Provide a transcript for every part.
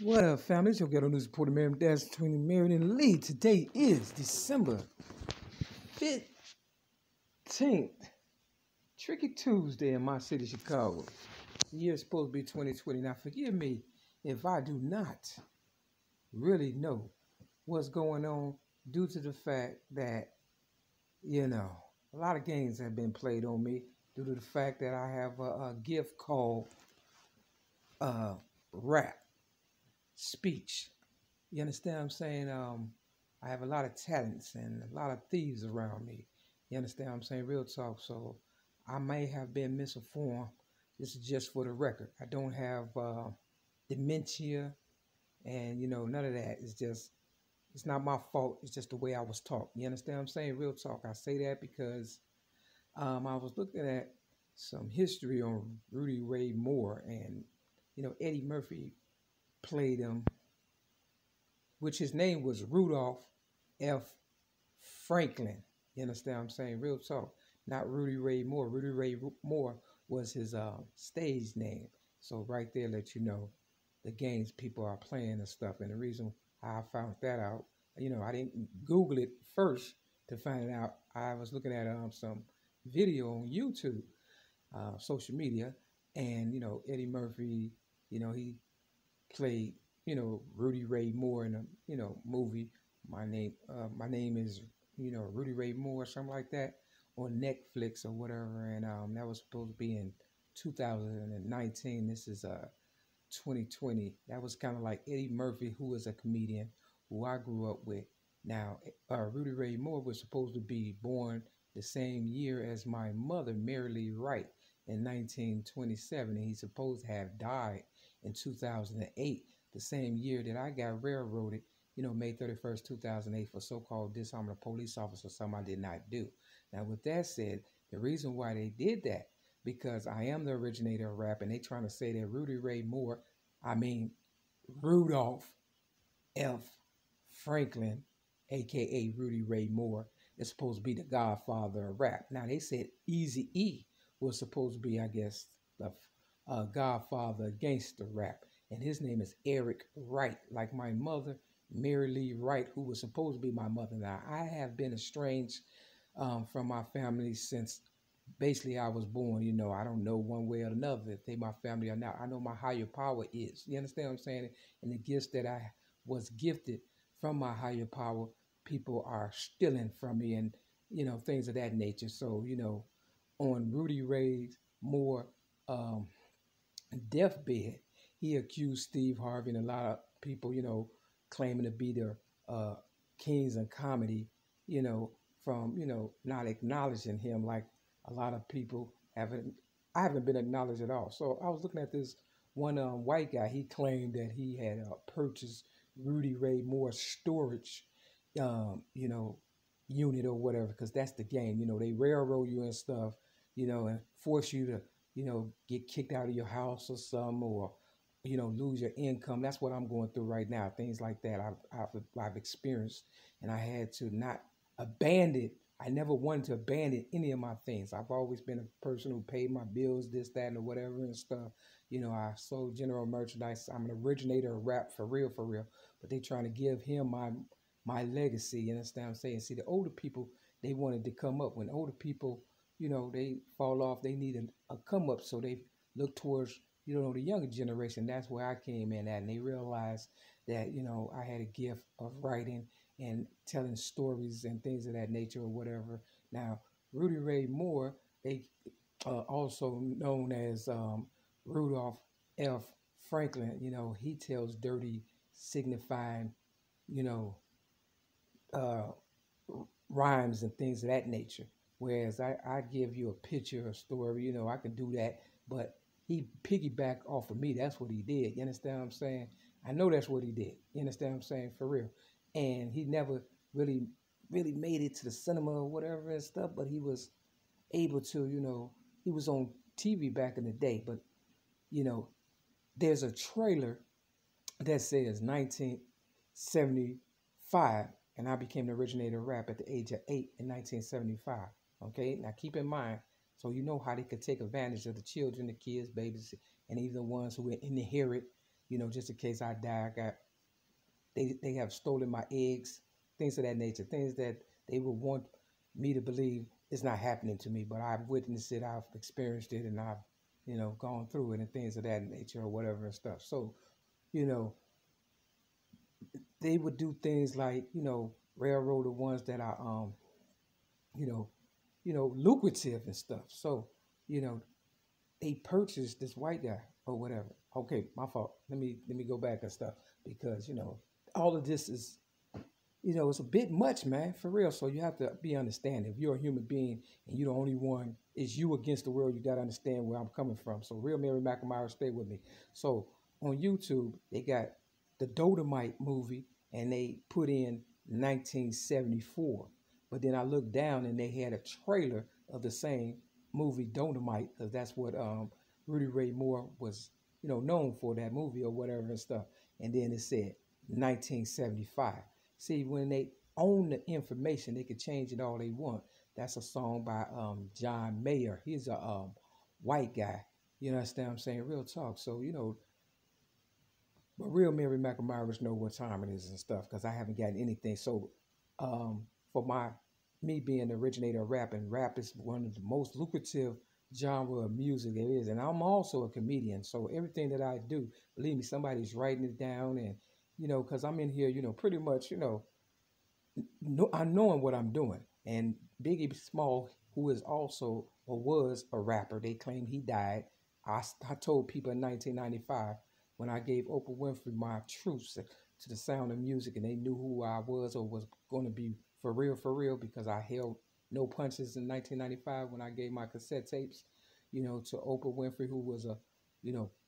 What up, family? It's your ghetto news reporter, Mary Dash between Mary and Lee. Today is December 15th. Tricky Tuesday in my city, Chicago. The year is supposed to be 2020. Now, forgive me if I do not really know what's going on due to the fact that, a lot of games have been played on me due to the fact that I have a gift called rap speech. You understand what I'm saying? I have a lot of talents and a lot of thieves around me. You understand what I'm saying? Real talk. So I may have been misinformed. This is just for the record. I don't have dementia and, none of that. It's not my fault. It's just the way I was taught. You understand what I'm saying? Real talk. I say that because I was looking at some history on Rudy Ray Moore and, Eddie Murphy played him, which his name was Rudolph F. Franklin. You understand what I'm saying? Real talk. Not Rudy Ray Moore. Rudy Ray Moore was his stage name. So right there let you know the games people are playing and stuff. And the reason I found that out, I didn't Google it first to find it out. I was looking at some video on YouTube, social media, and, Eddie Murphy, he played Rudy Ray Moore in a movie. My name is Rudy Ray Moore, something like that, on Netflix or whatever. And that was supposed to be in 2019. This is 2020. That was kind of like Eddie Murphy, who is a comedian who I grew up with. Now, Rudy Ray Moore was supposed to be born the same year as my mother, Mary Lee Wright, in 1927, and he's supposed to have died in 2008, the same year that I got railroaded, May 31st, 2008, for so-called disarming a police officer, something I did not do. Now, with that said, the reason why they did that, because I am the originator of rap, and they trying to say that Rudy Ray Moore, Rudolph F. Franklin, a.k.a. Rudy Ray Moore, is supposed to be the godfather of rap. Now, they said Eazy-E was supposed to be, I guess, the godfather of gangster rap. And his name is Eric Wright, like my mother, Mary Lee Wright, who was supposed to be my mother. Now, I have been estranged from my family since basically I was born. I don't know one way or another if they my family or not. I know my higher power is. You understand what I'm saying? And the gifts that I was gifted from my higher power, people are stealing from me and, things of that nature. So, on Rudy Ray Moore deathbed, he accused Steve Harvey and a lot of people, claiming to be the kings of comedy, from, not acknowledging him like a lot of people haven't. I haven't been acknowledged at all. So I was looking at this one white guy. He claimed that he had purchased Rudy Ray Moore's storage, unit or whatever, because that's the game. They railroad you and stuff, and force you to, get kicked out of your house or something, or, lose your income. That's what I'm going through right now. Things like that I've experienced, and I had to not abandon. I never wanted to abandon any of my things. I've always been a person who paid my bills, this, that, and whatever and stuff. I sold general merchandise. I'm an originator of rap for real, for real. But they trying to give him my legacy. You understand what I'm saying? See, the older people, they wanted to come up. When older people, they fall off, they need a come up. So they look towards, the younger generation. That's where I came in at. And they realized that, I had a gift of writing and telling stories and things of that nature or whatever. Now, Rudy Ray Moore, they also known as Rudolph F. Franklin, he tells dirty, signifying, uh, rhymes and things of that nature. Whereas I give you a picture, a story, I can do that, but he piggyback off of me. That's what he did. You understand what I'm saying? I know that's what he did. You understand what I'm saying? For real. And he never really made it to the cinema or whatever and stuff, but he was able to, he was on TV back in the day. But, there's a trailer that says 1975, and I became the originator of rap at the age of 8 in 1975. Okay, now keep in mind, so you know how they could take advantage of the children, the kids, babies, and even the ones who inherit just in case I die, I got they have stolen my eggs, things of that nature, things that they would want me to believe is not happening to me, but I've witnessed it, I've experienced it, and I've gone through it and things of that nature or whatever and stuff. So you know they would do things like railroad the ones that are you know lucrative and stuff. So you know they purchased this white guy or whatever. Okay, my fault. Let me go back and stuff because all of this is it's a bit much, man, for real. So you have to be understanding. If you're a human being and you're the only one, it's you against the world. You got to understand where I'm coming from. So real Mary McNamara, stay with me. So on YouTube, they got the Dolomite movie, and they put in 1974. But then I looked down, and they had a trailer of the same movie Dolomite, because that's what Rudy Ray Moore was, known for, that movie or whatever and stuff. And then it said 1975. See, when they own the information, they can change it all they want. That's a song by John Mayer. He's a white guy. You understand what I'm saying? Real talk. So, but real Mary McNamara know what time it is and stuff, because I haven't gotten anything. So for me being the originator of rap, and rap is one of the most lucrative genre of music there is. And I'm also a comedian. So everything that I do, believe me, somebody's writing it down, and because I'm in here, pretty much, I'm knowing what I'm doing. And Biggie Small, who is also or was a rapper, they claim he died. I told people in 1995 when I gave Oprah Winfrey my truths to the sound of music, and they knew who I was or was going to be for real, because I held no punches in 1995 when I gave my cassette tapes, to Oprah Winfrey, who was a,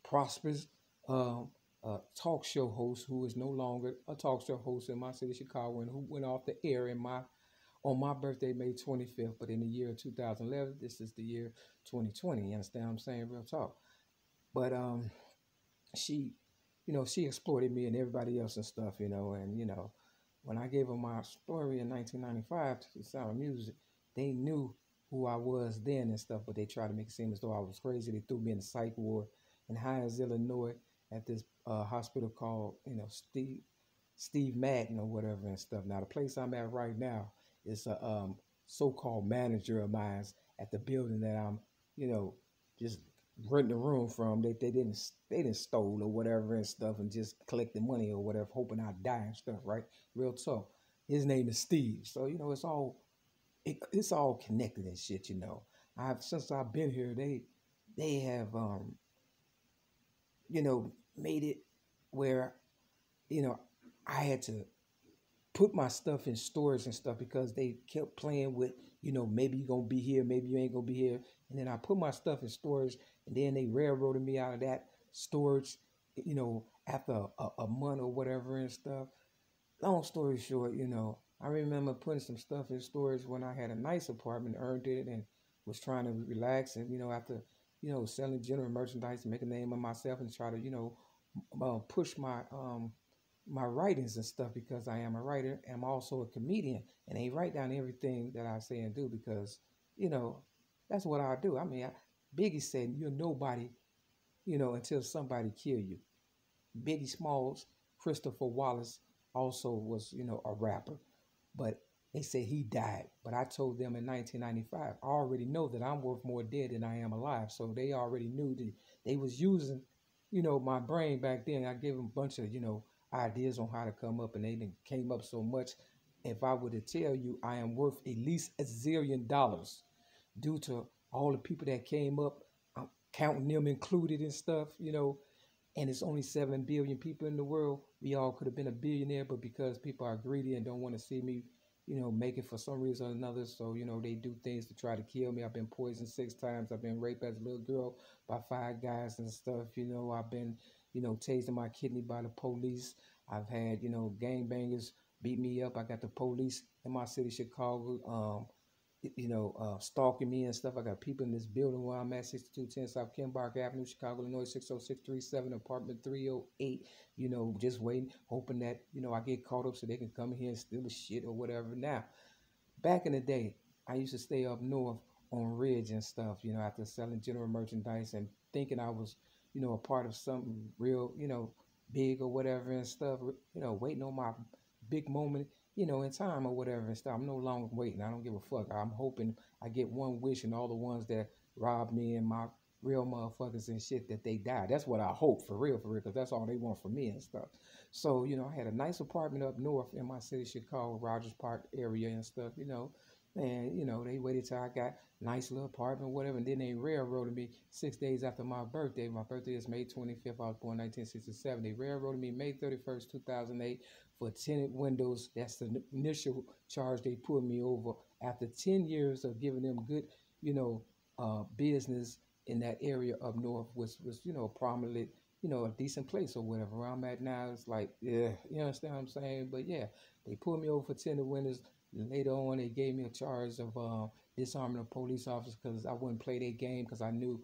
prosperous talk show host, who is no longer a talk show host in my city, Chicago, and who went off the air on my birthday, May 25th. But in the year 2011, this is the year 2020. You understand what I'm saying? Real talk. But she, she exploited me and everybody else and stuff, and when I gave her my story in 1995 to the Sound of Music, they knew who I was then and stuff, but they tried to make it seem as though I was crazy. They threw me in the psych ward in Hines, Illinois, at this hospital called, Steve Madden or whatever and stuff. Now, the place I'm at right now is a so-called manager of mine at the building that I'm, just renting a room from. They didn't stole or whatever and stuff and just collected money or whatever, hoping I'd die and stuff, right? Real talk. His name is Steve. So, it's all connected and shit, since I've been here, they have made it where, I had to put my stuff in storage and stuff because they kept playing with, maybe you're going to be here, maybe you ain't going to be here. And then I put my stuff in storage, and then they railroaded me out of that storage, after a month or whatever and stuff. Long story short, I remember putting some stuff in storage when I had a nice apartment, earned it, and was trying to relax. And, after, selling general merchandise, make a name of myself and try to, push my writings and stuff, because I am a writer. I'm also a comedian, and they write down everything that I say and do because, that's what I do. I mean, Biggie said, you're nobody, until somebody kill you. Biggie Smalls, Christopher Wallace also was, a rapper, but they said he died. But I told them in 1995, I already know that I'm worth more dead than I am alive. So they already knew that they was using, my brain back then. I gave them a bunch of, ideas on how to come up, and they didn't came up so much. If I were to tell you I am worth at least $1 zillion due to all the people that came up, I'm counting them included and stuff, and it's only 7 billion people in the world. We all could have been a billionaire, but because people are greedy and don't want to see me, make it for some reason or another. So, they do things to try to kill me. I've been poisoned 6 times. I've been raped as a little girl by 5 guys and stuff. I've been, tasing my kidney by the police. I've had, gangbangers beat me up. I got the police in my city, Chicago, stalking me and stuff. I got people in this building where I'm at, 6210 South Kenbark Avenue, Chicago, Illinois, 60637, apartment 308, just waiting, hoping that, I get caught up so they can come in here and steal the shit or whatever. Now, back in the day, I used to stay up north on Ridge and stuff, after selling general merchandise and thinking I was, a part of something real, big or whatever and stuff, you know, waiting on my big moment, you know, in time or whatever and stuff. I'm no longer waiting. I don't give a fuck. I'm hoping I get one wish and all the ones that robbed me and my real motherfuckers and shit that they die. That's what I hope for real, because that's all they want from me and stuff. So, you know, I had a nice apartment up north in my city, Chicago, Rogers Park area and stuff, you know. And, you know, they waited till I got nice little apartment, whatever, and then they railroaded me 6 days after my birthday. My birthday is May 25th. I was born 1967. They railroaded me May 31st, 2008 for tinted windows. That's the initial charge they put me over. After 10 years of giving them good, you know, business in that area up north was you know, prominent, you know, a decent place or whatever. Where I'm at now, it's like, yeah, you understand what I'm saying? But yeah, they pulled me over for tinted windows. Later on, they gave me a charge of disarming a police officer because I wouldn't play their game, because I knew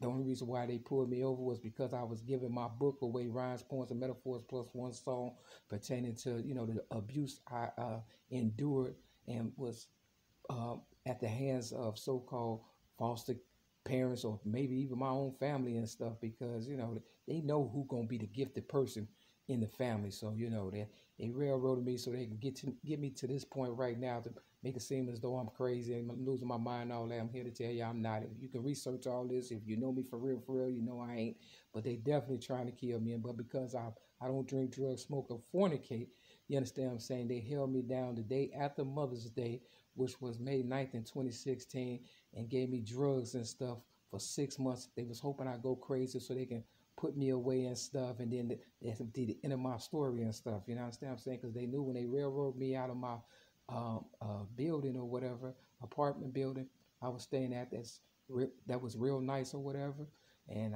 the only reason why they pulled me over was because I was giving my book away, Rhymes, Poems, and Metaphors, plus one song pertaining to, you know, the abuse I endured and was at the hands of so-called foster parents or maybe even my own family and stuff, because, you know, they know who gonna be the gifted person in the family. So, you know, they railroaded me so they can get me to this point right now to make it seem as though I'm crazy and I'm losing my mind, all that. I'm here to tell you I'm not. If you can research all this, if you know me for real, you know I ain't. But they definitely trying to kill me. But because I don't drink, drugs, smoke, or fornicate, you understand what I'm saying? They held me down the day after Mother's Day, which was May 9th in 2016, and gave me drugs and stuff for 6 months. They was hoping I go crazy so they can put me away and stuff, and then they did the end of my story and stuff. You know what I'm saying? Because they knew when they railroaded me out of my building or whatever, apartment building I was staying at, that was real nice or whatever. And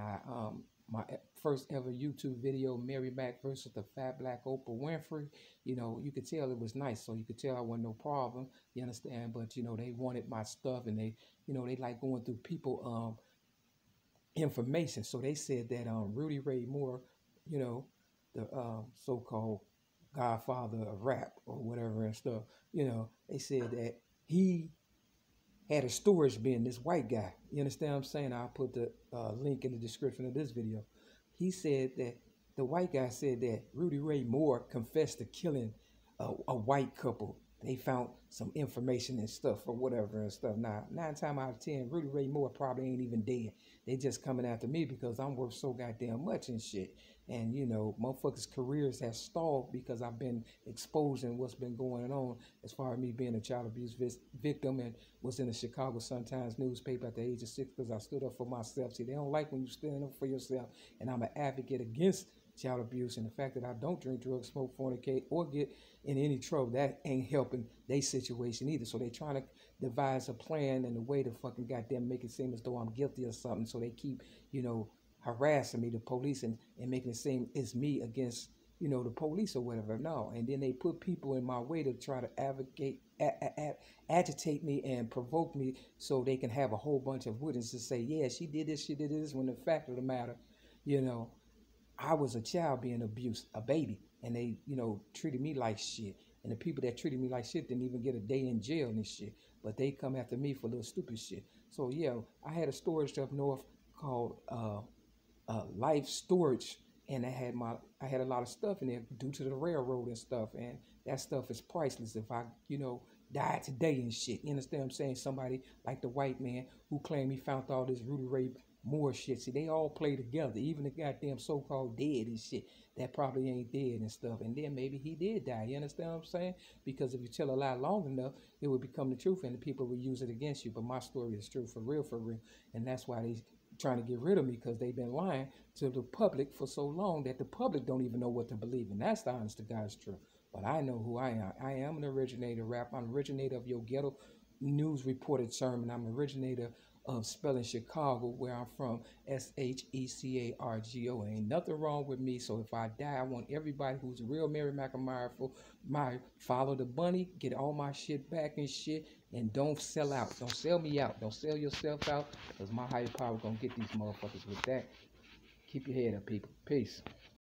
my first ever YouTube video, ML-MACK versus the fat black Oprah Winfrey, you know, you could tell it was nice. So you could tell I wasn't no problem, you understand? But, you know, they wanted my stuff, and they, you know, they like going through people information. So they said that Rudy Ray Moore, you know, the so-called godfather of rap or whatever and stuff, you know, they said that he had a storage bin, this white guy. You understand what I'm saying? I'll put the link in the description of this video. He said that the white guy said that Rudy Ray Moore confessed to killing a white couple. They found some information and stuff or whatever and stuff. Now, 9 times out of 10, Rudy Ray Moore probably ain't even dead. They just coming after me because I'm worth so goddamn much and shit. And, you know, motherfuckers' careers have stalled because I've been exposing what's been going on as far as me being a child abuse victim, and was in the Chicago Sun-Times newspaper at the age of 6 because I stood up for myself. See, they don't like when you stand up for yourself, and I'm an advocate against child abuse, and the fact that I don't drink, drugs, smoke, fornicate, or get in any trouble, that ain't helping their situation either. So they trying to devise a plan and a way to fucking goddamn make it seem as though I'm guilty or something. So they keep, you know, harassing me, the police, and making it seem it's me against, you know, the police or whatever. No, and then they put people in my way to try to agitate me and provoke me so they can have a whole bunch of witnesses say, yeah, she did this, when the fact of the matter, you know, I was a child being abused, a baby, and they, you know, treated me like shit. And the people that treated me like shit didn't even get a day in jail and shit. But they come after me for little stupid shit. So yeah, I had a storage up north called Life Storage, and I had a lot of stuff in there due to the railroad and stuff. And that stuff is priceless. If I, you know, died today and shit, you understand what I'm saying? Somebody like the white man who claimed he found all this Rudy Ray Moore shit. See, they all play together. Even the goddamn so-called dead and shit that probably ain't dead and stuff. And then maybe he did die. You understand what I'm saying? Because if you tell a lie long enough, it will become the truth, and the people will use it against you. But my story is true, for real, for real. And that's why they trying to get rid of me, because they've been lying to the public for so long that the public don't even know what to believe in. That's the honest to God's truth. But I know who I am. I am an originator rapper. I'm an originator of your ghetto news reported sermon. I'm an originator of Spelling Chicago, where I'm from, SHECARGO. Ain't nothing wrong with me. So if I die, I want everybody who's a real ML-MACK follow the bunny, get all my shit back and shit, and don't sell out. Don't sell me out. Don't sell yourself out, because my higher power gonna get these motherfuckers with that. Keep your head up, people. Peace.